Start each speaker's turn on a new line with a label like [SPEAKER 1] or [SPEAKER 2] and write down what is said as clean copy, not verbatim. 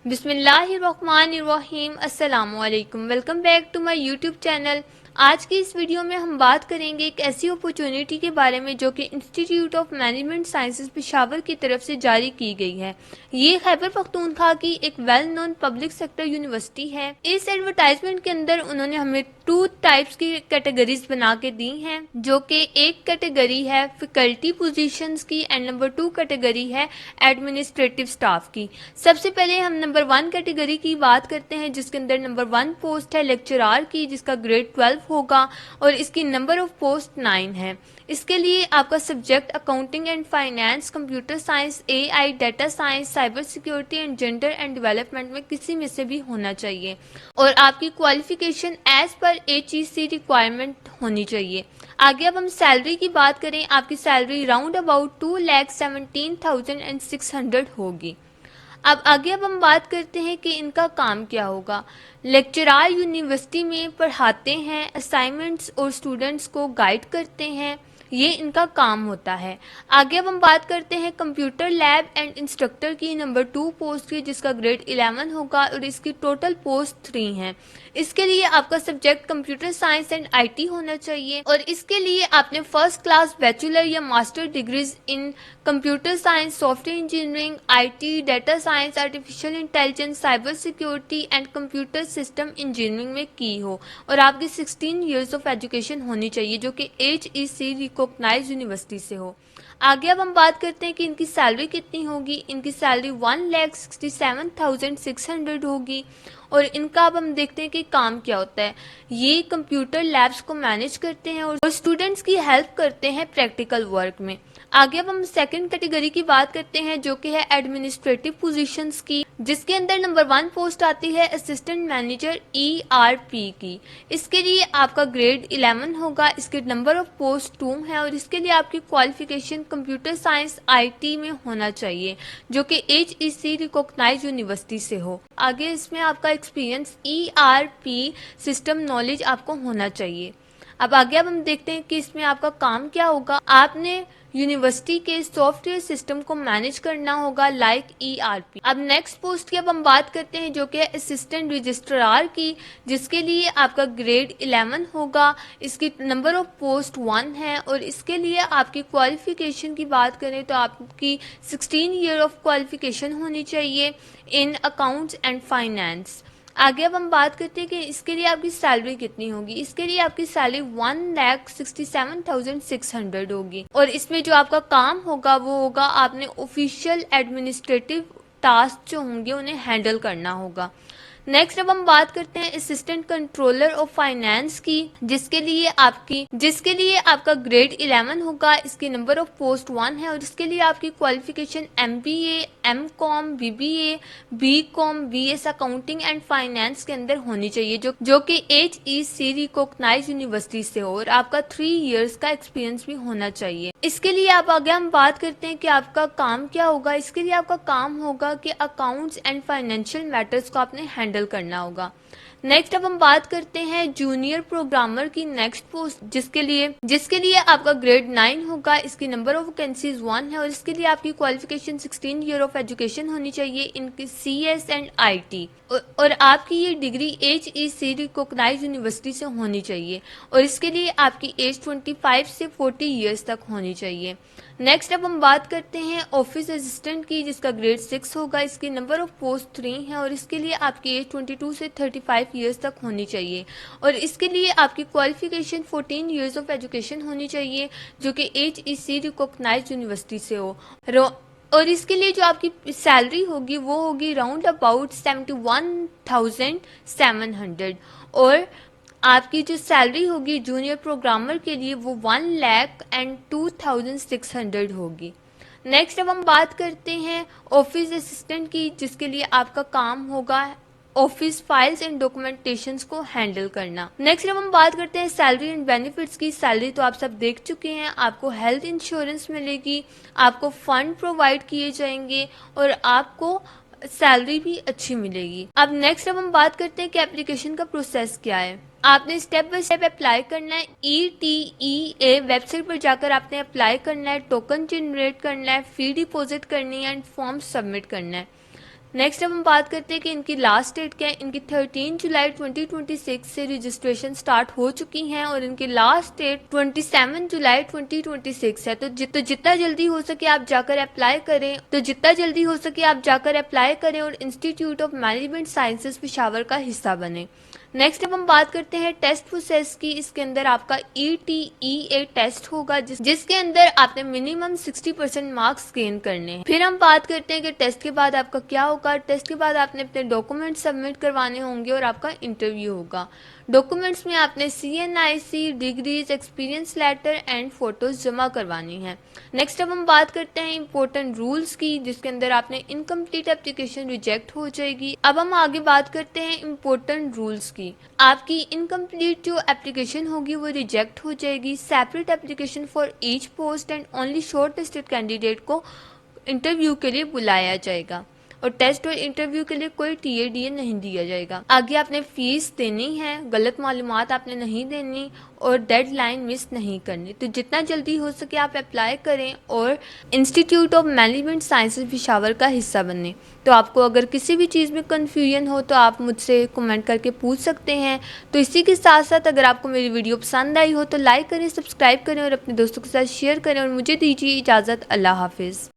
[SPEAKER 1] बिस्मिल्लाहिर्रहमानिर्रहीम। अस्सलामुअलैकुम। Welcome back to my YouTube channel. आज की इस वीडियो में हम बात करेंगे एक ऐसी अपॉर्चुनिटी के बारे में जो कि institute of management sciences Peshawar की तरफ से जारी की गई है। ये खैबर पख्तूनख्वा की एक well known public sector university है। इस एडवर्टाइजमेंट के अंदर उन्होंने हमें 2 टाइप्स की कैटेगरीज बना के दी हैं, जो कि एक कैटेगरी है फैकल्टी पोजीशंस की एंड नंबर 2 कैटेगरी है एडमिनिस्ट्रेटिव स्टाफ की। सबसे पहले हम नंबर 1 कैटेगरी की बात करते हैं, जिसके अंदर नंबर 1 पोस्ट है लेक्चरार की, जिसका ग्रेड 12 होगा और इसकी नंबर ऑफ पोस्ट 9 है। इसके लिए आपका subject accounting and finance, computer science, AI, data science, cyber security and gender and development में किसी में से भी होना चाहिए और आपकी qualification as per HEC requirement होनी चाहिए। आगे अब हम सैलरी की बात करें, आपकी सैलरी राउंड अबाउट 2,17,600 होगी। अब आगे अब हम बात करते हैं कि इनका काम क्या होगा। लेक्चरार यूनिवर्सिटी में पढ़ाते हैं, असाइनमेंट्स और स्टूडेंट्स को गाइड करते हैं, ये इनका काम होता है। आगे अब हम बात करते हैं कंप्यूटर लैब एंड इंस्ट्रक्टर की नंबर 2 पोस्ट की, जिसका ग्रेड 11 होगा और इसकी टोटल पोस्ट 3 है। इसके लिए आपका subject computer science and IT होना चाहिए और इसके लिए आपने फर्स्ट क्लास बैचलर या master degrees in computer science, software engineering, IT, data science, artificial intelligence, cyber security and computer system engineering में की हो और आपकी 16 ईयर्स ऑफ एजुकेशन होनी चाहिए, जो कि HEC रिकॉग्नाइज्ड यूनिवर्सिटी से हो। आगे अब हम बात करते हैं कि इनकी सैलरी कितनी होगी। इनकी सैलरी 1,67,600 होगी और इनका अब हम देखते हैं कि काम क्या होता है। ये कंप्यूटर लैब्स को मैनेज करते हैं और स्टूडेंट्स की हेल्प करते हैं प्रैक्टिकल वर्क में। आगे अब हम सेकंड कैटेगरी की बात करते हैं, जो कि है एडमिनिस्ट्रेटिव पोजीशंस की, जिसके अंदर नंबर 1 पोस्ट आती है असिस्टेंट मैनेजर ERP की। इसके लिए आपका ग्रेड 11 होगा, इसके नंबर ऑफ पोस्ट 2 है और इसके लिए आपकी क्वालिफिकेशन कंप्यूटर साइंस IT में होना चाहिए, जो कि HEC रिकॉग्नाइज्ड यूनिवर्सिटी से हो। आगे इसमें आपका एक्सपीरियंस ERP सिस्टम नॉलेज आपको होना चाहिए। अब आगे अब हम देखते हैं कि इसमें आपका काम क्या होगा। आपने यूनिवर्सिटी के सॉफ्टवेयर सिस्टम को मैनेज करना होगा लाइक ERP। अब नेक्स्ट पोस्ट की अब हम बात करते हैं, जो कि असिस्टेंट रजिस्ट्रार की, जिसके लिए आपका ग्रेड 11 होगा, इसकी नंबर ऑफ पोस्ट 1 है और इसके लिए आपकी क्वालिफिकेशन की बात करें तो आपकी 16 ईयर ऑफ क्वालिफिकेशन होनी चाहिए इन अकाउंट्स एंड फाइनेंस। आगे अब हम बात करते हैं कि इसके लिए आपकी सैलरी कितनी होगी। इसके लिए आपकी सैलरी 1,67,600 होगी और इसमें जो आपका काम होगा वो होगा आपने ऑफिशियल एडमिनिस्ट्रेटिव टास्क जो होंगे उन्हें हैंडल करना होगा। नेक्स्ट अब हम बात करते हैं असिस्टेंट कंट्रोलर ऑफ फाइनेंस की, जिसके लिए आपका ग्रेड 11 होगा, इसकी नंबर ऑफ पोस्ट 1 है और इसके लिए आपकी qualification MBA, MCOM, BBA, BCom, BS accounting and finance के अंदर होनी चाहिए, जो कि HEC रिकॉग्नाइज्ड यूनिवर्सिटी से हो और आपका 3 इयर्स का एक्सपीरियंस भी होना चाहिए। इसके लिए आप आगे हम बात करते हैं कि आपका काम क्या होगा। इसके लिए आपका काम होगा कि अकाउंट्स एंड फाइनेंशियल मैटर्स को आपने हैंडल करना होगा। नेक्स्ट अब हम बात करते हैं जूनियर प्रोग्रामर की नेक्स्ट पोस्ट, जिसके लिए आपका ग्रेड 9 होगा, इसकी नंबर ऑफ वैकेंसीज 1 है और इसके लिए आपकी क्वालिफिकेशन 16 ईयर ऑफ एजुकेशन होनी चाहिए इनकी CS एंड IT और आपकी ये डिग्री HEC रिकॉग्नाइज्ड यूनिवर्सिटी से होनी चाहिए और इसके लिए आपकी एज 25 से 40 ईयर्स तक होनी चाहिए। नेक्स्ट अब हम बात करते हैं ऑफिस असिस्टेंट की, जिसका ग्रेड 6 होगा, इसकी नंबर ऑफ पोस्ट 3 है और इसके लिए आपकी एज 22 से 35 ईयर्स तक होनी चाहिए और इसके लिए आपकी क्वालिफिकेशन 14 ईयर्स ऑफ एजुकेशन होनी चाहिए, जो कि HEC रिकॉग्नाइज्ड यूनिवर्सिटी से हो और इसके लिए जो आपकी सैलरी होगी वो होगी राउंड अबाउट 71,700 और आपकी जो सैलरी होगी जूनियर प्रोग्रामर के लिए वो 1,02,600 होगी। नेक्स्ट अब हम बात करते हैं ऑफिस असिस्टेंट की, जिसके लिए आपका काम होगा ऑफिस फाइल्स एंड डॉक्यूमेंटेशंस को हैंडल करना। नेक्स्ट अब हम बात करते हैं सैलरी एंड बेनिफिट्स की। सैलरी तो आप सब देख चुके हैं, आपको हेल्थ इंश्योरेंस मिलेगी, आपको फंड प्रोवाइड किए जाएंगे और आपको सैलरी भी अच्छी मिलेगी। अब नेक्स्ट अब हम बात करते हैं कि एप्लीकेशन का प्रोसेस क्या है। आपने स्टेप बाय स्टेप अप्लाई करना है। ETEA वेबसाइट पर जाकर आपने अप्लाई करना है, टोकन जनरेट करना है, फी डिपॉजिट करनी है एंड फॉर्म सबमिट करना है। नेक्स्ट अब हम बात करते हैं कि इनकी लास्ट डेट क्या है। इनकी 13 जुलाई 2026 से रजिस्ट्रेशन स्टार्ट हो चुकी हैं और इनकी लास्ट डेट 27 जुलाई 2026 है। तो जितना जल्दी हो सके आप जाकर अप्लाई करें और institute of management sciences Peshawar का हिस्सा बने। नेक्स्ट अब हम बात करते हैं टेस्ट प्रोसेस की। इसके अंदर आपका ETEA टेस्ट होगा जिसके अंदर आपने मिनिमम 60% मार्क्स गेन करने हैं। फिर हम बात करते हैं कि टेस्ट के बाद आपका क्या होगा। टेस्ट के बाद आपने अपने डॉक्यूमेंट सबमिट करवाने होंगे और आपका इंटरव्यू होगा। डॉक्यूमेंट्स में आपने CNIC, degrees, experience letter and photos जमा करवानी है। नेक्स्ट अब हम बात करते हैं इंपॉर्टेंट रूल्स की, जिसके अंदर आपने इनकम्प्लीट एप्लीकेशन रिजेक्ट हो जाएगी। अब हम आगे बात करते हैं इंपॉर्टेंट रूल्स की। आपकी इनकम्प्लीट जो एप्लीकेशन होगी वो रिजेक्ट हो जाएगी। Separate application for each post and only short listed candidate को इंटरव्यू के लिए बुलाया जाएगा और टेस्ट और इंटरव्यू के लिए कोई TADA नहीं दिया जाएगा। आगे आपने फीस देनी है, गलत मालूमात आपने नहीं देनी और डेडलाइन मिस नहीं करनी। तो जितना जल्दी हो सके आप अप्लाई करें और institute of management sciences Peshawar का हिस्सा बने। तो आपको अगर किसी भी चीज़ में कन्फ्यूजन हो तो आप मुझसे कमेंट करके पूछ सकते हैं। तो इसी के साथ साथ अगर आपको मेरी वीडियो पसंद आई हो तो लाइक करें, सब्सक्राइब करें और अपने दोस्तों के साथ शेयर करें और मुझे दीजिए इजाज़त। अल्लाह हाफिज़।